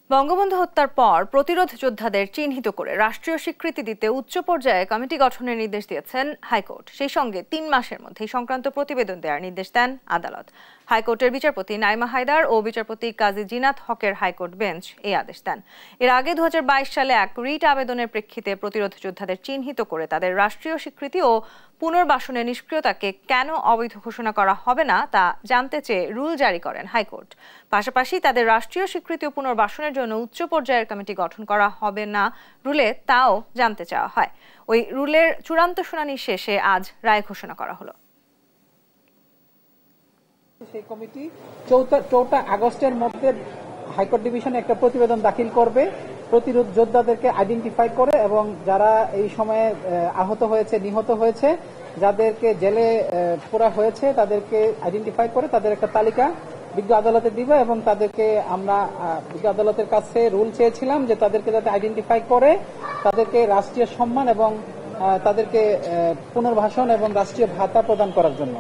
বঙ্গবন্ধু হত্যার পর প্রতিরোধ যোদ্ধাদের চিহ্নিত করে রাষ্ট্রীয় স্বীকৃতি দিতে উচ্চ পর্যায়ে কমিটি গঠনের নির্দেশ দিয়েছেন হাইকোর্ট। সেই সঙ্গে ৩ মাসের মধ্যে সংক্রান্ত প্রতিবেদন দেওয়ার নির্দেশ দেন আদালত। হাইকোর্টের বিচারপতি নাইমা হায়দার ও বিচারপতি কাজী জিনাত হকের হাইকোর্ট বেঞ্চ এই আদেশ দেন। এর আগে 2022 সালে এক রিট আবেদনের প্রেক্ষিতে প্রতিরোধ যোদ্ধাদের চিহ্নিত করে তাদের রাষ্ট্রীয় স্বীকৃতি ও পুনর্বাসনের নিষ্ক্রিয়তাকে কেন অবৈধ ঘোষণা করা হবে না তা জানতে চেয়ে রুল জারি করেন হাইকোর্ট। পাশাপাশি তাদের রাষ্ট্রীয় স্বীকৃতি ও পুনর্বাসনের জন্য উচ্চ পর্যায়ের কমিটি গঠন করা হবে না রুলে তাও জানতে চাওয়া হয়। ওই রুলের চূড়ান্ত শুনানি শেষে আজ রায় ঘোষণা করা হলো। সেই কমিটি 4 আগস্টের মধ্যে হাইকোর্ট ডিভিশনে একটা প্রতিবেদন দাখিল করবে প্রতিরোধ যোদ্ধাদেরকে আইডেন্টিফাই করে, এবং যারা এই সময়ে আহত হয়েছে, নিহত হয়েছে, যাদেরকে জেলে পোড়া হয়েছে তাদেরকে আইডেন্টিফাই করে তাদের একটা তালিকা বিজ্ঞ আদালতে দিবে। এবং তাদেরকে আমরা বিজ্ঞ আদালতের কাছে রুল চেয়েছিলাম যে তাদেরকে যাতে আইডেন্টিফাই করে তাদেরকে রাষ্ট্রীয় সম্মান এবং তাদেরকে পুনর্বাসন এবং রাষ্ট্রীয় ভাতা প্রদান করার জন্য।